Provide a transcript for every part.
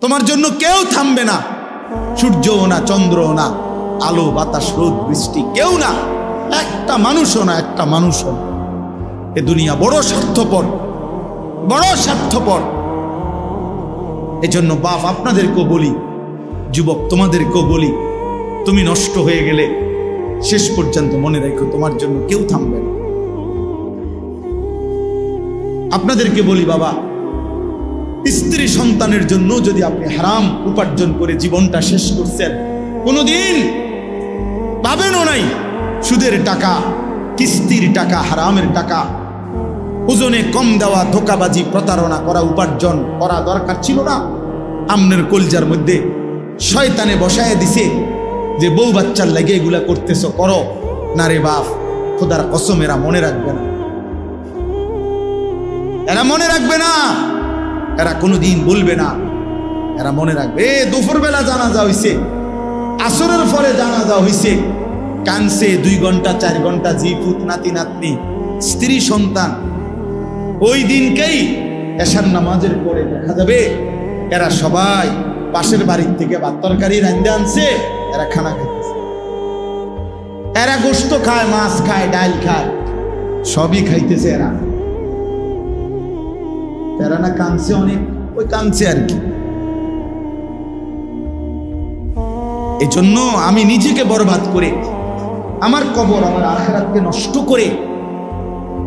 তোমার জন্য কেউ থামবে না, সূর্যও না, চন্দ্রও না, আলো বাতাস রোদ বৃষ্টি কেউ না, একটা মানুষও না, একটা মানুষও না। এ দুনিয়া বড় স্বার্থপর, বড় স্বার্থপর। এজন্য বাপ আপনাদেরকেও বলি, যুবক তোমাদেরকেও বলি, তুমি নষ্ট হয়ে গেলে শেষ পর্যন্ত মনে রাখো তোমার জন্য কেউ থামবে না। আপনাদেরকে বলি বাবা, স্ত্রী সন্তানের জন্য যদি আপনি হারাম উপার্জন করে জীবনটা শেষ করছেন, কোনোদিন পাবেনও নাই। সুদের টাকা, কিস্তির টাকা, হারামের টাকা, ওজনে কম দেওয়া, ধোকাবাজি, প্রতারণা করা উপার্জন করা দরকার ছিল না। আমনের কলজার মধ্যে শয়তানে বসায় দিছে যে বউ বাচ্চার লাগে এগুলা করতেছ, করো না রে বাপ, খোদার কসম এরা মনে রাখবে না, এরা মনে রাখবে না, এরা কোনোদিন বলবে না, এরা মনে রাখবে। দুপুরবেলা জানাজা হইছে, আসরের পরে জানাজা হইছে, কানছে 2 ঘন্টা 4 ঘন্টা, জি পুত নাতি নাতনি স্ত্রী সন্তান। ওই দিনকেই এশার নামাজের পরে দেখা যাবে এরা সবাই পাশের বাড়ির থেকে ভাত তরকারি রান্ধে আনছে, এরা খানা খাইতেছে, এরা গোশত খায়, মাছ খায়, ডাল খায়, সবই খাইতেছে। এরা না কানছে অনেক, ওই কানছে আর কি। এই জন্য আমি নিজেকে বরবাদ করে, আমার কবর, আমার আখিরাতকে নষ্ট করে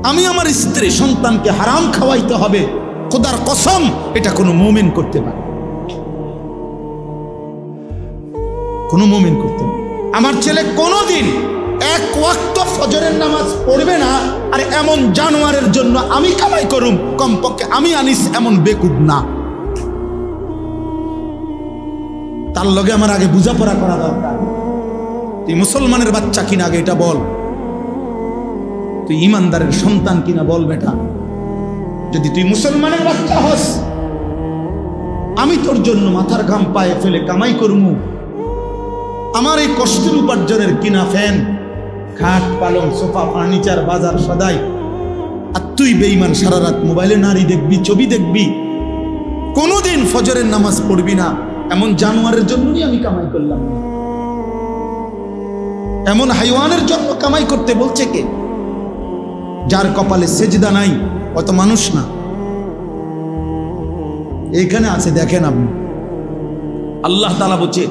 আমি আমার স্ত্রী সন্তানকে হারাম খাওয়াইতে হবে, খোদার কসম এটা কোনো মুমিন করতে পারে, কোনো মুমিন করতে পারে। আমার ছেলে কোনোদিন 1 ওয়াক্ত ফজরের নামাজ পড়বে না, আর এমন জানোয়ারের জন্য আমি কামাই করুম, কমপক্ষে আমি আনিস এমন বেকুব না। তার লগে আমার আগে বুঝাপড়া করা দরকার। তুই মুসলমানের বাচ্চা কিনা আগে এটা বল, তুই ইমানদারের সন্তান কিনা বল বেটা। যদি তুই মুসলমানের বাচ্চা হস, আমি তোর জন্য মাথার ঘাম পায়ে ফেলে কামাই করমু, আমার এই কষ্টের উপার্জনের কিনা ফ্যান, খাট, পালং, সোফা, ফার্নিচার, বাজার সদাই, আর তুই বেঈমান সারা রাত মোবাইলে নারী দেখবি, ছবি দেখবি, কোনোদিন ফজরের নামাজ পড়বি না, এমন জানোয়ারের জন্যই আমি কামাই করলাম না। এমন হাইওয়ানের জন্য কামাই করতে বলছে কে? যার কপালে সেজদা নাই অত মানুষ না। এখানে আছে, দেখেন আপনি, আল্লাহ তাআলা বলছে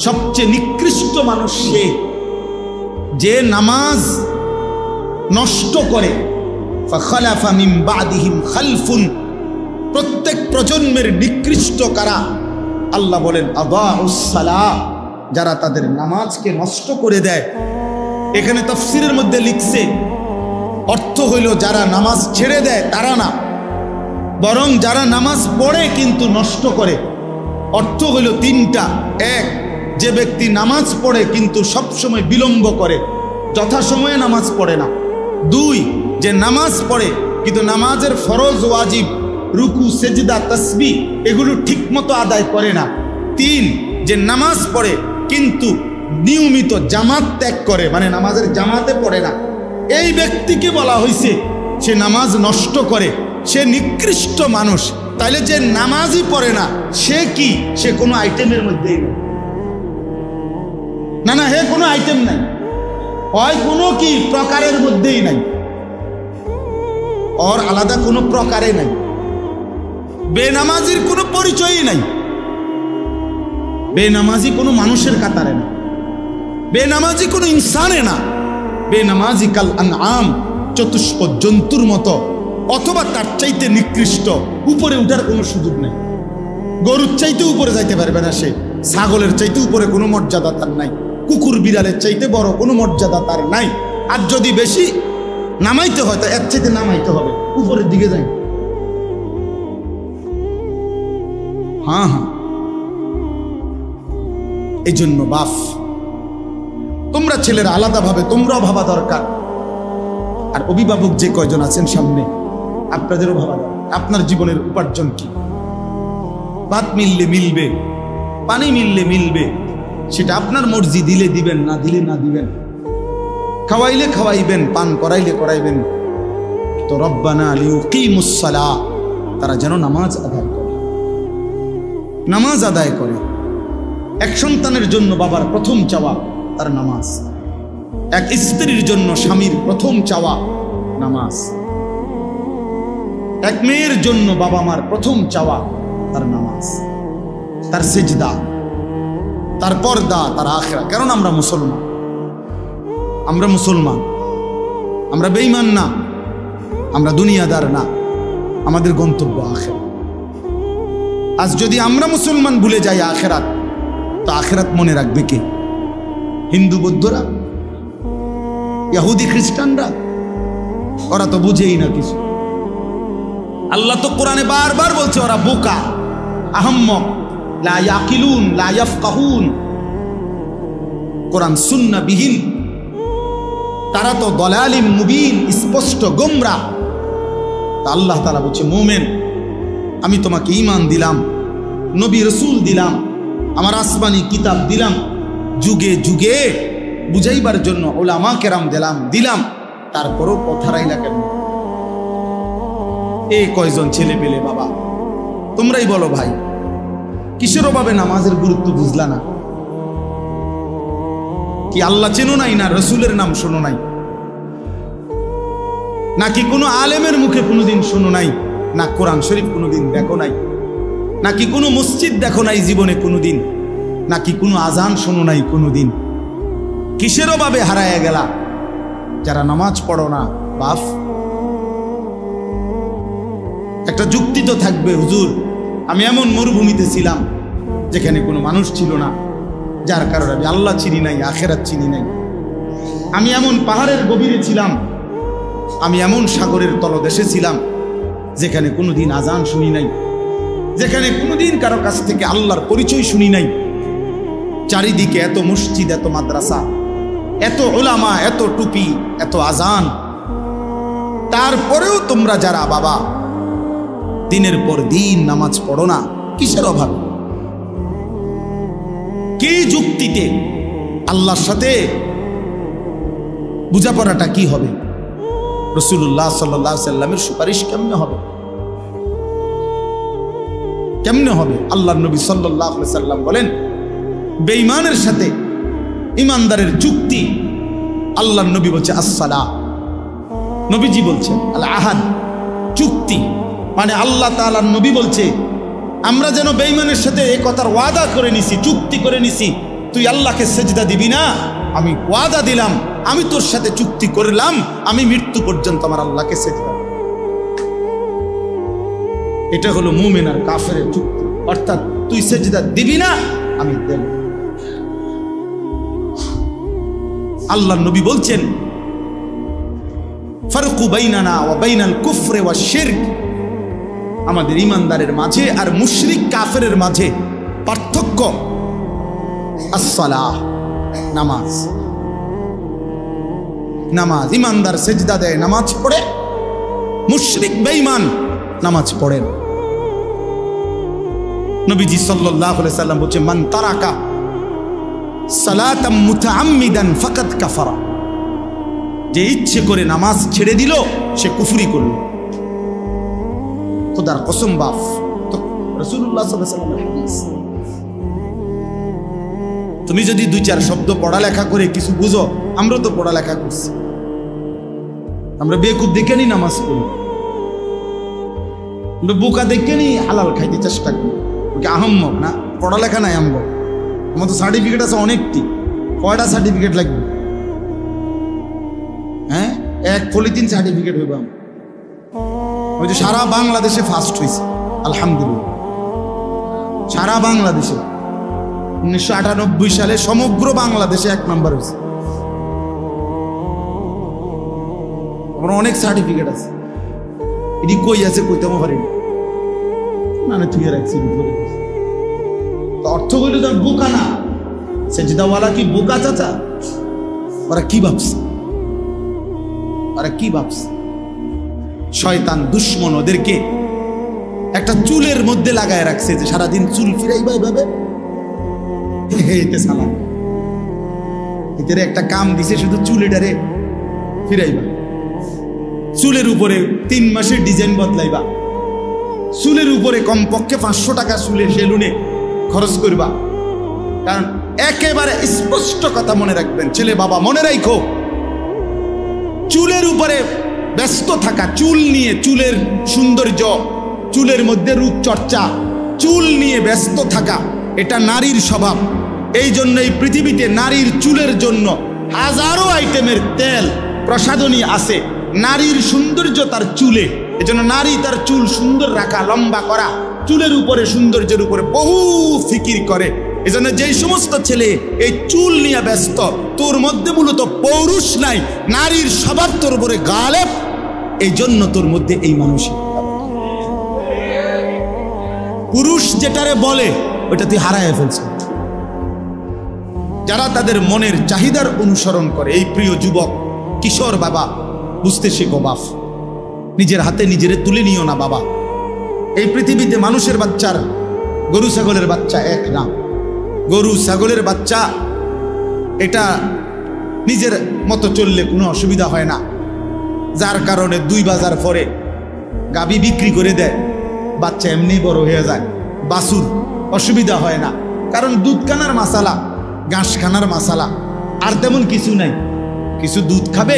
সবচেয়ে নিকৃষ্ট মানুষ সে যে নামাজ নষ্ট করে। ফাখালাফা মিন বাদিহিম খালফুন, প্রত্যেক প্রজন্মের নিকৃষ্ট কারা? আল্লাহ বলেন আদাউস সালাহ, যারা তাদের নামাজকে নষ্ট করে দেয়। এখানে তাফসীরের মধ্যে লিখছে, অর্থ হইল যারা নামাজ ছেড়ে দেয় তারা না, বরং যারা নামাজ পড়ে কিন্তু নষ্ট করে। অর্থ হইল 3টা। 1, যে ব্যক্তি নামাজ পড়ে কিন্তু সবসময় বিলম্ব করে, যথাসময়ে নামাজ পড়ে না। 2, যে নামাজ পড়ে কিন্তু নামাজের ফরজ, ওয়াজিব, রুকু, সেজদা, তাসবিহ এগুলো ঠিক মতো আদায় করে না। 3, যে নামাজ পড়ে কিন্তু নিয়মিত জামাত ত্যাগ করে, মানে নামাজের জামাতে পড়ে না। এই ব্যক্তিকে বলা হয়েছে সে নামাজ নষ্ট করে, সে নিকৃষ্ট মানুষ। তাইলে যে নামাজই পড়ে না সে কি? সে কোনো আইটেমের মধ্যেই না, না, হে কোনো আইটেম নাই, হয় কোনো কি প্রকারের মধ্যেই নাই, ওর আলাদা কোনো প্রকারে নাই। বেনামাজির কোনো পরিচয়ই নাই, বেনামাজি কোনো মানুষের কাতারে না, বেনামাজি কোনো ইনসানে না, বেনামাজি কাল আনআম, চতুষ্প জন্তুর মতো, অথবা তার চাইতে নিকৃষ্ট। উপরে উঠার কোনো সুযোগ নেই, গরুর চাইতে উপরে যাইতে পারবে না সে, ছাগলের চাইতে উপরে কোনো মর্যাদা তার নাই, কুকুর বিড়ালের চাইতে বড় কোনো মর্যাদা তার নাই। আর যদি বেশি নামাইতে হয় তা এর চাইতে নামাইতে হবে, উপরের দিকে যাই। হ্যাঁ, এই জন্য বাপ, তোমরা ছেলেরা আলাদাভাবে তোমরাও ভাবা দরকার। আর অভিভাবক যে কয়জন আছেন সামনে, আপনাদেরও ভাবা দরকার আপনার জীবনের উপার্জন কি। ভাত মিললে মিলবে, পানি মিললে মিলবে, সেটা আপনার মর্জি, দিলে দিবেন, না দিলে না দিবেন, খাওয়াইলে খাওয়াইবেন, পান করাইলে করাইবেন। তো রব্বানা লিউকিমুস সালাহ, তারা যেন নামাজ আদায় করে। নামাজ আদায় করে। এক সন্তানের জন্য বাবার প্রথম চাওয়া তার নামাজ, এক স্ত্রীর জন্য স্বামীর প্রথম চাওয়া নামাজ, এক মেয়ের জন্য বাবা মার প্রথম চাওয়া তার নামাজ, তার সিজদা, তার পর্দা, তার আখিরা। কারণ আমরা মুসলমান, আমরা বেঈমান না, আমরা দুনিয়াদার না, আমাদের গন্তব্য আখিরাত। আজ যদি আমরা মুসলমান ভুলে যাই আখিরাত, তো আখিরাত মনে রাখবে কে? হিন্দু বৌদ্ধরা, ইহুদি খ্রিস্টানরা? ওরা তো বুঝেই না কিছু। আল্লাহ তো কোরআনে বারবার বলছে ওরা বোকা, আহম্মক, লা ইয়াকিলুন, লা ইয়াফকাহুন। কোরআন সুন্নাহ বিহীন, তারা তো দলালিম মুবিন, স্পষ্ট গোমরা। আল্লাহ তাআলা বলছে মুমিন, আমি তোমাকে ঈমান দিলাম, নবী রাসূল দিলাম, আমার আসমানি কিতাব দিলাম, যুগে যুগে বুঝাইবার জন্য উলামা কেরাম দিলাম, তারপরও পথারাইলা কেন? এই কয়জন ছেলে পেলে বাবা, তোমরাই বলো ভাই, কিসের অভাবে নামাজের গুরুত্ব বুঝলা না? কি আল্লাহ চেনো নাই, না রসুলের নাম শোনো নাই, নাকি কোনো আলেমের মুখে কোনোদিন শোনো নাই, না কোরআন শরীফ কোনোদিন দেখো নাই, নাকি কোনো মসজিদ দেখো নাই জীবনে কোনোদিন, নাকি কোনো আজান শোনো নাই কোনোদিন? কিসের অভাবে হারায় গেলা যারা নামাজ পড়ো না? বাপ, একটা যুক্তি তো থাকবে, হুজুর আমি এমন মরুভূমিতে ছিলাম যেখানে কোনো মানুষ ছিল না, যার কারণে আমি আল্লাহ চিনি নাই, আখেরাত চিনি নাই। আমি এমন পাহাড়ের গভীরে ছিলাম, আমি এমন সাগরের তলদেশে ছিলাম যেখানে কোনোদিন আজান শুনি নাই, যেখানে কোনোদিন কারো কাছ থেকে আল্লাহর পরিচয় শুনি নাই। চারিদিকে এত মসজিদ, এত মাদ্রাসা, এত উলামা, এত টুপি, এত আজান, তারপরেও তোমরা যারা বাবা দিনের পর দিন নামাজ পড়ো না, কিসের অভাব? কি যুক্তিতে? আল্লাহর সাথে বোঝাপড়াটা কি হবে? রাসূলুল্লাহ সাল্লাল্লাহু আলাইহি সাল্লামের সুপারিশ কেমনে হবে? কেমনে হবে? আল্লাহর নবী সাল্লাল্লাহু আলাইহি সাল্লাম বলেন, বেঈমানের সাথে ইমানদারের যুক্তি, আল্লাহর নবী বলছে আসসালাহ, নবীজি বলছেন আল আহাদ, চুক্তি। মানে আল্লাহ তাআলার নবী বলছে আমরা যেন বেঈমানের সাথে এই কথার ওয়াদা করে নিছি, চুক্তি করে নিছি, তুই আল্লাহকে সেজদা দিবি না, আমি ওয়াদা দিলাম, আমি তোর সাথে চুক্তি করলাম, আমি মৃত্যু পর্যন্ত আমার আল্লাহকে সেজদা। এটা হলো মুমিন আর কাফেরের চুক্তি। অর্থাৎ তুই সেজদা দিবি না, আমি দেব। আল্লাহর নবী বলছেন ফারকু বাইনানা ওয়া বাইনাল কুফরি ওয়াশ শিরক, আমাদের ইমানদারের মাঝে আর মুশরিক কাফেরের মাঝে পার্থক্য আসসালাহ, নামাজ। নামাজ, ইমানদার সেজদা দেয়, নামাজ পড়ে, মুশরিক বেঈমান নামাজ পড়েন। নবীজি সাল্লাল্লাহু আলাইহি সাল্লাম বলেছে মান তারাকা সালাতাম মুতাআম্মিদান ফাকাদ কাফারা, যে ইচ্ছে করে নামাজ ছেড়ে দিল সে কুফরি করল। খোদার কসম বাপ, তো রাসূলুল্লাহ সাল্লাল্লাহু আলাইহি সাল্লামের হাদিস। তুমি যদি দুই চার শব্দ পড়ালেখা করে কিছু বুঝো, আমরা তো পড়ালেখা করছি, আমরা বেকুব দেখে নি নামাজ পড়ি, আমরা বোকা দেখে নি হালাল খাইতে চেষ্টা করি। আহম্মক না, পড়ালেখা নাই আমগো, আমার তো সার্টিফিকেট আছে অনেকটি। কয়টা সার্টিফিকেট লাগবে? হ্যাঁ, এক পলিথিন সার্টিফিকেট হইব। ওই যে সারা বাংলাদেশে ফার্স্ট হয়েছে আলহামদুলিল্লাহ, সারা বাংলাদেশে 1998 সালে সমগ্র বাংলাদেশে 1 নম্বর হয়েছে। আমার অনেক সার্টিফিকেট আছে, এটি কই আছে কইতেও পারি না, তুই রাখছি। অর্থ হইল তার বোকা না, সেজদাওয়ালা কি বোকা চাচা? ওরা কি ভাবছে, ওরা কি ভাবছে? শয়তান দুশ্মন ওদেরকে একটা চুলের মধ্যে লাগায় রাখছে, যে সারাদিন চুল ফিরাইবা এভাবে, এতে সালাম, এদের একটা কাম দিছে, শুধু চুলেটারে ফিরাইবা, চুলের উপরে 3 মাসের ডিজাইন বদলাইবা, চুলের উপরে কমপক্ষে 500 টাকা চুলের সেলুনে খরচ করবা। কারণ একেবারে স্পষ্ট কথা মনে রাখবেন, ছেলে বাবা মনে রাখো, চুলের উপরে ব্যস্ত থাকা, চুল নিয়ে, চুলের সৌন্দর্য, চুলের মধ্যে রূপচর্চা, চুল নিয়ে ব্যস্ত থাকা, এটা নারীর স্বভাব। এই জন্য এই পৃথিবীতে নারীর চুলের জন্য হাজারো আইটেমের তেল প্রসাধনী আছে। নারীর সৌন্দর্য তার চুলে, এজন্য নারী তার চুল সুন্দর রাখা, লম্বা করা, চুলের উপরে, সৌন্দর্যের উপরে বহু ফিকির করে। এজন্য যেই সমস্ত ছেলে এই চুল নিয়ে ব্যস্ত, তোর মধ্যে মূলত পৌরুষ নাই, নারীর স্বভাব তোর উপরে গালেব, এই জন্য তোর মধ্যে এই মানসিক। পুরুষ যেটারে বলে ওটা তুই হারায় ফেলছ। যারা তাদের মনের চাহিদার অনুসরণ করে, এই প্রিয় যুবক কিশোর বাবা, বুঝতে শেখো বাপ, নিজের হাতে নিজেরে তুলে নিও না বাবা। এই পৃথিবীতে মানুষের বাচ্চার, গরু ছাগলের বাচ্চা এক না। গরু ছাগলের বাচ্চা এটা নিজের মতো চললে কোনো অসুবিধা হয় না, যার কারণে 2 বাজার পরে গাভী বিক্রি করে দেয়, বাচ্চা এমনি বড় হয়ে যায়। বাছুর অসুবিধা হয় না, কারণ দুধ খানার মাসালা, ঘাস খানার মাসালা, আর তেমন কিছু নাই। কিছু দুধ খাবে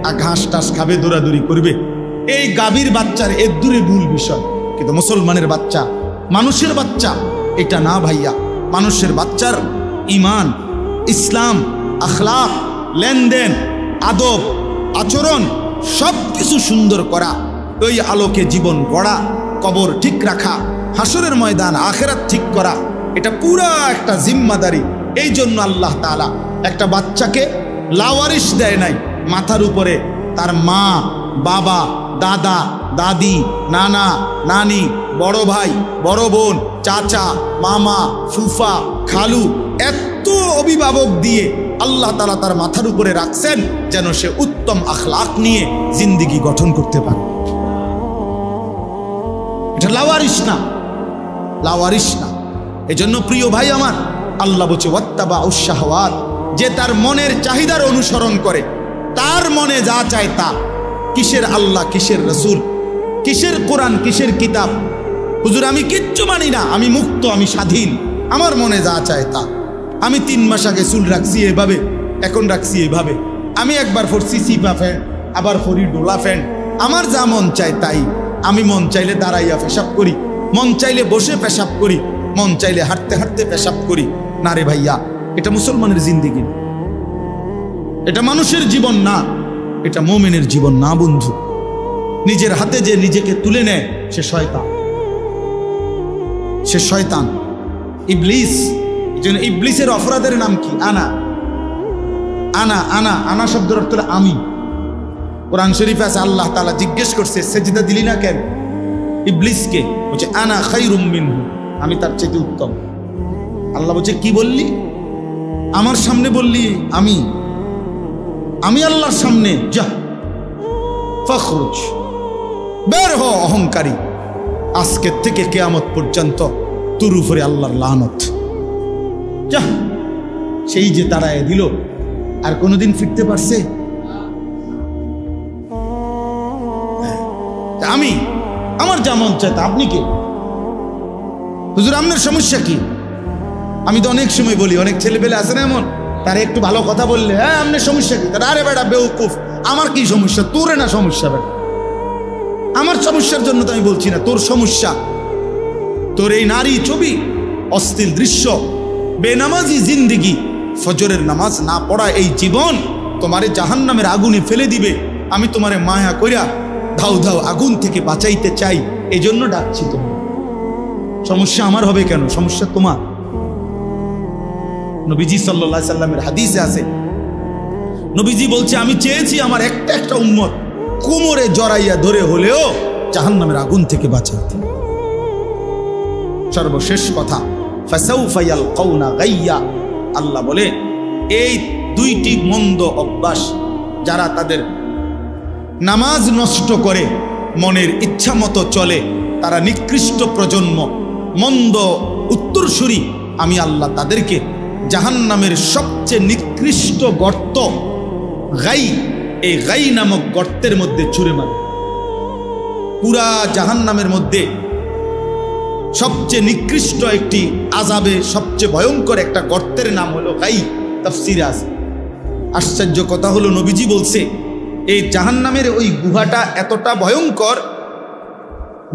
আর ঘাস টাস খাবে, দৌড়াদৌড়ি করবে। এই গাভীর বাচ্চার এর দূরে ভুল বিষয়। কিন্তু মুসলমানের বাচ্চা, মানুষের বাচ্চা এটা না ভাইয়া। মানুষের বাচ্চার ইমান, ইসলাম, আখলাক, লেনদেন, আদব, আচরণ সব কিছু সুন্দর করা, ওই আলোকে জীবন গড়া, কবর ঠিক রাখা, হাসরের ময়দান আখেরাত ঠিক করা, এটা পুরা একটা জিম্মাদারি। এই জন্য আল্লাহ তাআলা একটা বাচ্চাকে লাওয়ারিশ দেয় নাই। মাথার উপরে তার মা, বাবা, দাদা, দাদি, নানা, নানি, বড় ভাই, বড় বোন, চাচা, মামা, ফুফা, খালু, এত অভিভাবক দিয়ে আল্লাহ তাআলা তার মাথার উপরে রাখছেন যেন সে উত্তম আখলাক নিয়ে জিন্দেগি গঠন করতে পারে। এটা লাওয়ারিশ না, লাওয়ারিশ না। এজন্য প্রিয় ভাই আমার, আল্লাহ বলছে ওয়াত্তাবাউশ শাহওয়াত, যে তার মনের চাহিদার অনুসরণ করে, তার মনে যা চায় তা। কিসের আল্লাহ, কিসের রসুল, কিসের কোরআন, কিসের কিতাব? হুজুর আমি কিচ্ছু মানি না, আমি মুক্ত, আমি স্বাধীন, আমার মনে যা চায় তা। আমি 3 মাস আগে চুল রাখছি এভাবে, এখন রাখছি এভাবে। আমি একবার পরছি সিপা ফ্যান্ট, আবার পরি ডোলা ফ্যান্ট। আমার যা মন চায় তাই। আমি মন চাইলে দাঁড়াইয়া পেশাব করি, মন চাইলে বসে পেশাব করি, মন চাইলে হাঁটতে হাঁটতে পেশাব করি। না রে ভাইয়া, এটা মুসলমানের জিন্দেগি, এটা মানুষের জীবন না, এটা মুমিনের জীবন না বন্ধু। নিজের হাতে যে নিজেকে তুলে নেয় সে শয়তান, সে শয়তান, ইবলিস। এজন্য ইবলিসের অপরাধের নাম কি? আনা আনা আনা আনা শব্দের অর্থ হলো আমি। কোরআন শরীফে আছে আল্লাহ তাআলা জিজ্ঞেস করছে সেজদা দিলি না কেন ইবলিসকে? বলছে আনা খায়রুম মিনহু, আমি তার চেয়ে উত্তম। আল্লাহ বলছে কি বললি? আমার সামনে বললি আমি আল্লাহর সামনে? যা ফখরুজ, বের হ অহংকারী, আজকের থেকে কিয়ামত পর্যন্ত তোর উপরে আল্লাহর লানত। যা। সেই যে তাড়ায় দিল, আর কোনোদিন ফিরতে পারছে? আমি আমার যা মন চায় তা। আপনি কে? হুজুর আপনার সমস্যা কি? আমি তো অনেক সময় বলি, অনেক ছেলেপেলে আছে না এমন, তারা একটু ভালো কথা বললে হ্যাঁ আপনার সমস্যা কি? তারা আরে বেটা বেউকুফ, আমার কি সমস্যা? তোরে না সমস্যা বেটা, আমার সমস্যার জন্য তো আমি বলছি না, তোর সমস্যা। তোর এই নারী ছবি, অশ্লীল দৃশ্য, বেনামাজি জিন্দেগি, ফজরের নামাজ না পড়া এই জীবন তোমারে জাহান্নামের আগুনে ফেলে দিবে। আমি তোমারে মায়া কইরা ধাউ ধাউ আগুন থেকে বাঁচাইতে চাই, এই জন্য ডাকছি। তোমার সমস্যা আমার হবে কেন? সমস্যা তোমার। নবীজি সাল্লাল্লাহু আলাইহি সাল্লামের হাদিসে আছে, নবীজি বলছে আমি চেয়েছি আমার একটা একটা উম্মত কোমরে জড়াইয়া ধরে হলেও জাহান্নামের আগুন থেকে বাঁচাইতে। সর্বশেষ কথা, ফাসাউফা ইয়ালকাউনা গাইয়া, আল্লাহ বলে এই 2টি মন্দ অভ্যাস যারা তাদের নামাজ নষ্ট করে, মনের ইচ্ছা মতো চলে, তারা নিকৃষ্ট প্রজন্ম, মন্দ উত্তরসূরি। আমি আল্লাহ তাদেরকে জাহান্নামের সবচেয়ে নিকৃষ্ট গর্ত গাই, এই গাই নামক গর্তের মধ্যে ছুঁড়ে মারে। পুরা জাহান্নামের মধ্যে সবচেয়ে নিকৃষ্ট একটি আযাবে, সবচেয়ে ভয়ঙ্কর একটা গর্তের নাম হলো গাই। তাফসীরে আছে। আশ্চর্য কথা হলো, নবীজি বলছে এই জাহান্নামের ওই গুহাটা এতটা ভয়ঙ্কর,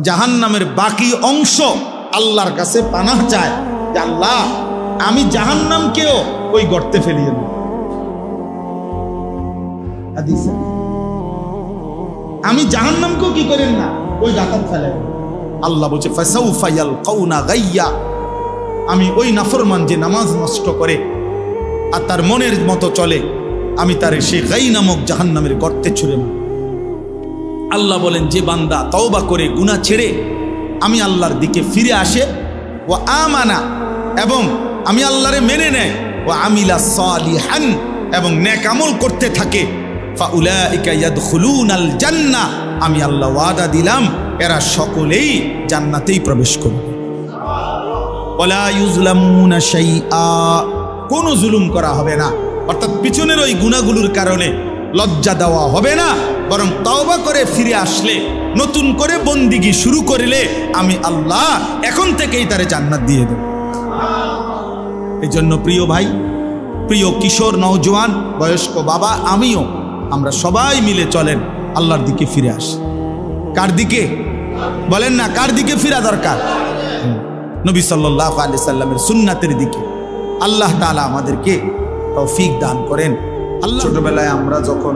জাহান্নামের বাকি অংশ আল্লাহর কাছে পানাহ চায় যে আল্লাহ, আমি জাহান্নামকেও ওই গর্তে ফেলিয়ে দেব। আমি জাহান্নামকেও কি করেন না, ওই গাতার ফেলে। আল্লাহ বলছে ফাসাউফা ইয়ালকাউনা গাইয়া, আমি ওই নাফরমান যে নামাজ নষ্ট করে আর তার মনের মতো চলে, আমি তার সেই গাই নামক জাহান্নামের গর্তে ছুঁড়ে মারব। আল্লাহ বলেন যে বান্দা তওবা করে গুনাহ ছেড়ে আমি আল্লাহর দিকে ফিরে আসে, ও আমানা, এবং আমি আল্লাহরে মেনে নেয়, ও আমিলা সালিহান, এবং নেক আমল করতে থাকে, ফাউলাইকা ইয়াদখুলুনাল জান্নাহ, আমি আল্লাহ ওয়াদা দিলাম এরা সকলেই জান্নাতেই প্রবেশ করবে। ওয়ালা ইউজলামুনা শাইআ, কোনো জুলুম করা হবে না, অর্থাৎ পিছনের ওই গুনাহগুলোর কারণে লজ্জা দেওয়া হবে না, বরং তওবা করে ফিরে আসলে, নতুন করে বন্দিগি শুরু করলে আমি আল্লাহ এখন থেকেই তারে জান্নাত দিয়ে দেব। এই জন্য প্রিয় ভাই, প্রিয় কিশোর, নওজোয়ান, বয়স্ক বাবা, আমিও, আমরা সবাই মিলে চলেন আল্লাহর দিকে ফিরে আসি। কার দিকে বলেন না, কার দিকে ফিরা দরকার? নবী সাল্লাল্লাহু আলাইহি সাল্লামের সুন্নাতের দিকে। আল্লাহ তাআলা আমাদেরকে তৌফিক দান করেন। ছোটবেলায় আমরা যখন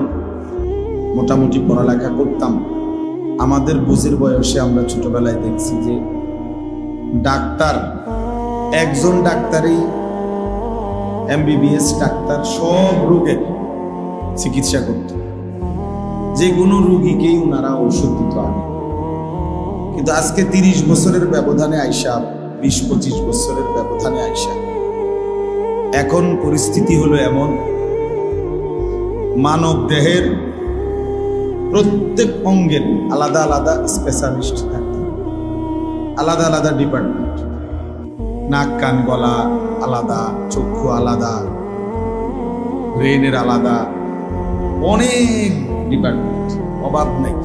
মোটামুটি পড়ালেখা করতাম, আমাদের বুঝের বয়সে আমরা ছোটবেলায় দেখছি যে ডাক্তার, একজন ডাক্তারই এমবিবিএস ডাক্তার সব রোগের চিকিৎসা করত, যে কোনো রোগীকেই ওনারা ওষুধ দিত আগে। কিন্তু আজকে 30 বছরের ব্যবধানে আইসা, 20-25 বছরের ব্যবধানে আইসা এখন পরিস্থিতি হলো এমন, মানব দেহের প্রত্যেক অঙ্গের আলাদা আলাদা স্পেশালিস্ট থাকে, আলাদা আলাদা ডিপার্টমেন্ট। নাক কান গলা আলাদা, চক্ষু আলাদা, ব্রেনের আলাদা, অনেক ডিপার্টমেন্ট, অভাব নেই,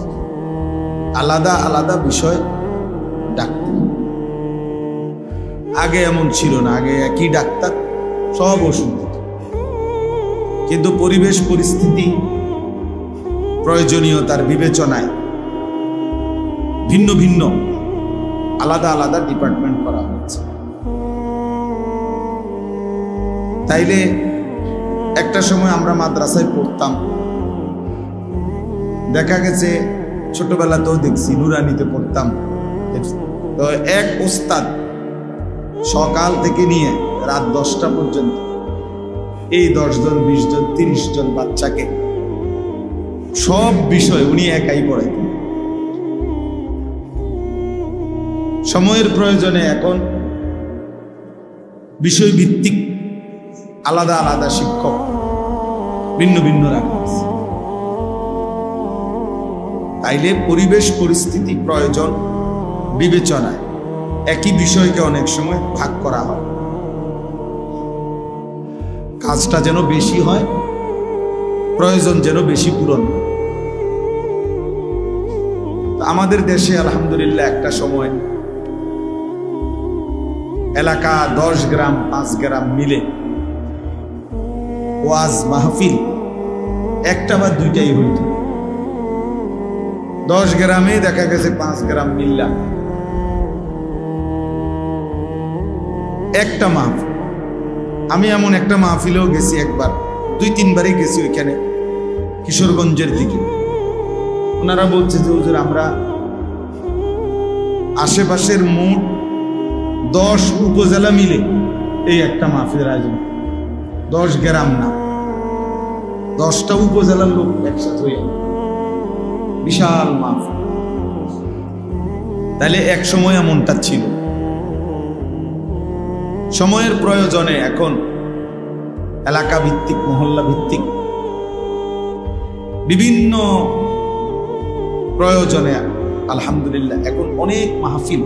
আলাদা আলাদা বিষয় ডাক্তার। আগে এমন ছিল না, আগে একই ডাক্তার সব ওষুধ দিত। কিন্তু পরিবেশ পরিস্থিতি, প্রয়োজনীয়তার বিবেচনায় ভিন্ন ভিন্ন আলাদা আলাদা ডিপার্টমেন্ট করা হয়েছে। তাইলে একটা সময় আমরা মাদ্রাসায় পড়তাম, দেখা গেছে ছোটবেলাতেও দেখছি, নুরানিতে পড়তাম, তো এক ওস্তাদ সকাল থেকে নিয়ে রাত 10টা পর্যন্ত এই 10 জন, 20 জন, 30 জন বাচ্চাকে সব বিষয় উনি একাই পড়াইতেন। সময়ের প্রয়োজনে এখন বিষয় ভিত্তিক আলাদা আলাদা শিক্ষক ভিন্ন ভিন্ন রাখা আছে। তাইলে পরিবেশ পরিস্থিতি প্রয়োজন বিবেচনায় একই বিষয়কে অনেক সময় ভাগ করা হয়, কাজটা যেন বেশি হয়, প্রয়োজন যেন বেশি পূরণ হয়। আমাদের দেশে আলহামদুলিল্লাহ একটা সময় এলাকা 10 গ্রাম 5 গ্রাম মিলে ওয়াজ মাহফিল একটা বা দুইটাই হইত। 10 গ্রামে দেখা গেছে 5 গ্রাম মিল্লা একটা মাহফিল। আমি এমন একটা মাহফিলেও গেছি, একবার 2-3 বারই গেছি ওইখানে, কিশোরগঞ্জের দিকে। ওনারা বলছে যে হুজুর, আমরা আশেপাশের মোট 10 উপজেলা মিলে এই একটা মাহফিলের আয়োজন, 10 গ্রাম না, 10টা উপজেলার লোক একসাথে হয়ে বিশাল মাহফিল। তাহলে এক সময় এমনটা ছিল। সময়ের প্রয়োজনে এখন এলাকা ভিত্তিক, মহল্লা ভিত্তিক বিভিন্ন প্রয়োজনে আলহামদুলিল্লাহ এখন অনেক মাহফিল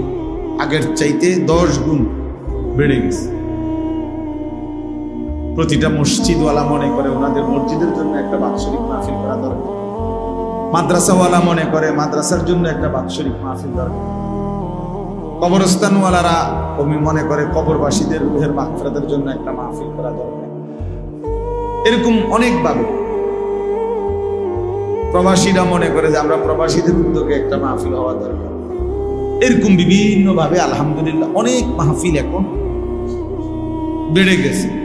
আগের চাইতে 10 গুণ বেড়ে গেছে। প্রতিটা মসজিদওয়ালা মনে করে ওনাদের মসজিদের জন্য একটা বাৎসরিক মাহফিল করা দরকার, মাদ্রাসাওয়ালা মনে করে মাদ্রাসার জন্য একটা বাৎসরিক মাহফিল দরকার। কবরস্থানওয়ালারা আমি মনে করে কবরবাসীদের রুহের মাগফিরাতের জন্য একটা মাহফিল করা দরকার। এরকম অনেকভাবে প্রবাসীরা মনে করে যে আমরা প্রবাসীদের উদ্যোগে একটা মাহফিল হওয়া দরকার। এরকম বিভিন্ন ভাবে আলহামদুলিল্লাহ অনেক মাহফিল এখন বেড়ে গেছে।